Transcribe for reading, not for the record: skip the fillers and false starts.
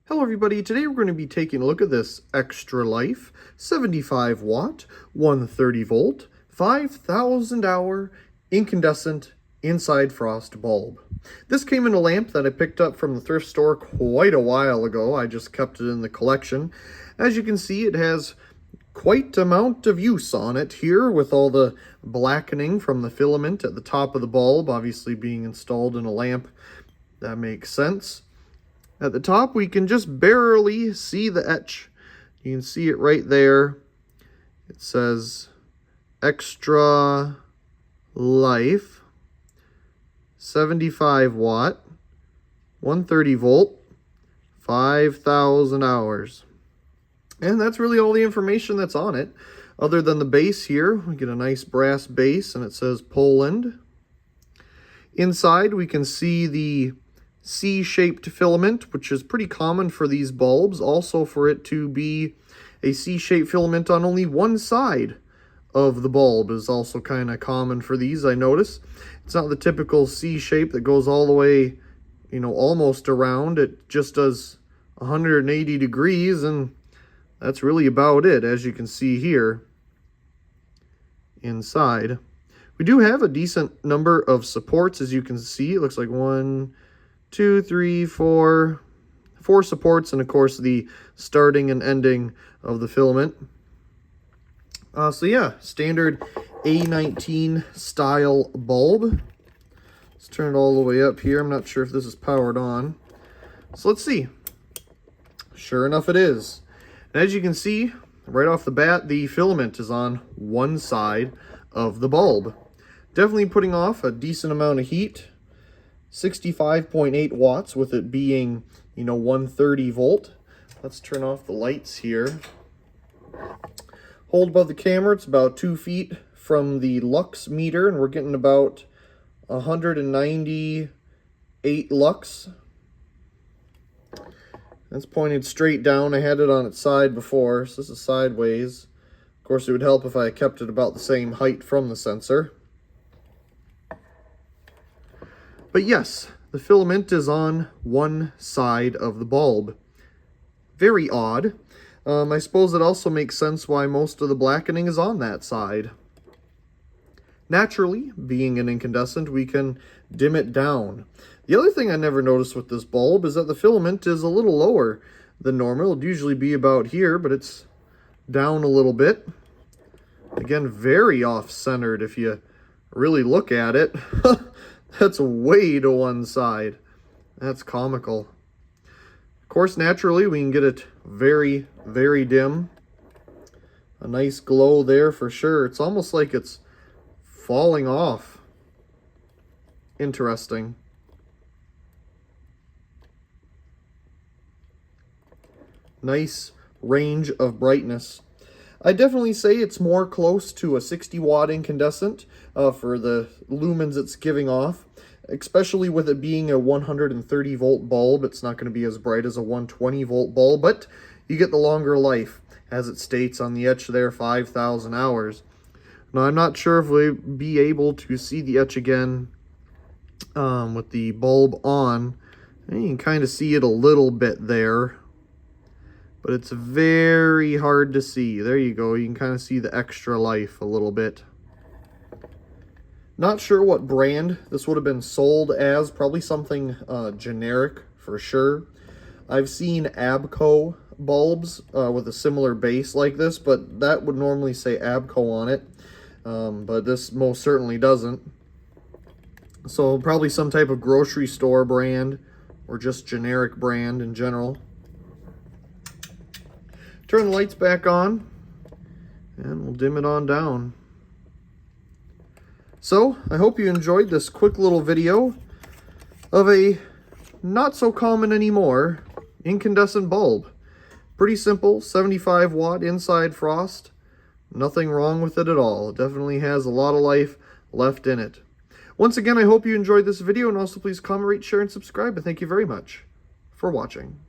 Hello everybody, today we're going to be taking a look at this Extra Life 75 watt, 130 volt, 5,000 hour incandescent inside frost bulb. This came in a lamp that I picked up from the thrift store quite a while ago. I just kept it in the collection. As you can see, it has quite amount of use on it here with all the blackening from the filament at the top of the bulb, obviously being installed in a lamp. That makes sense. At the top, we can just barely see the etch. You can see it right there. It says Extra Life, 75 watt, 130 volt, 5,000 hours. And that's really all the information that's on it. Other than the base here, we get a nice brass base and it says Poland. Inside, we can see the C-shaped filament, which is pretty common for these bulbs. Also, for it to be a C-shaped filament on only one side of the bulb is also kind of common for these, I notice. It's not the typical C shape that goes all the way, almost around. It just does 180 degrees, and that's really about it, as you can see here inside. We do have a decent number of supports, as you can see. It looks like 1, 2, 3, 4 supports, and of course the starting and ending of the filament. So yeah, standard A19 style bulb. Let's turn it all the way up here. I'm not sure if this is powered on. So let's see. Sure enough, it is. And as you can see, right off the bat, the filament is on one side of the bulb. Definitely putting off a decent amount of heat. 65.8 watts with it being, 130 volt. Let's turn off the lights here. Hold above the camera, it's about 2 feet from the lux meter, and we're getting about 198 lux. That's pointed straight down. I had it on its side before, so this is sideways. Of course, it would help if I kept it about the same height from the sensor. But yes, the filament is on one side of the bulb. Very odd. I suppose it also makes sense why most of the blackening is on that side. Naturally, being an incandescent, we can dim it down. The other thing I never noticed with this bulb is that the filament is a little lower than normal. It would usually be about here, but it's down a little bit. Again, very off-centered if you really look at it. That's way to one side. That's comical. Of course, naturally, we can get it very, very dim. A nice glow there for sure. It's almost like it's falling off. Interesting. Nice range of brightness. I definitely say it's more close to a 60 watt incandescent for the lumens it's giving off, especially with it being a 130 volt bulb. It's not going to be as bright as a 120 volt bulb, but you get the longer life, as it states on the etch there, 5,000 hours. Now, I'm not sure if we'll be able to see the etch again with the bulb on. And you can kind of see it a little bit there, but it's very hard to see. There you go. You can kind of see the Extra Life a little bit. Not sure what brand this would have been sold as. Probably something generic for sure. I've seen Abco bulbs with a similar base like this, but that would normally say Abco on it. But this most certainly doesn't. So probably some type of grocery store brand or just generic brand in general. Turn the lights back on, and we'll dim it on down. So, I hope you enjoyed this quick little video of a not so common anymore incandescent bulb. Pretty simple, 75 watt inside frost. Nothing wrong with it at all. It definitely has a lot of life left in it. Once again, I hope you enjoyed this video, and also please comment, rate, share, and subscribe, and thank you very much for watching.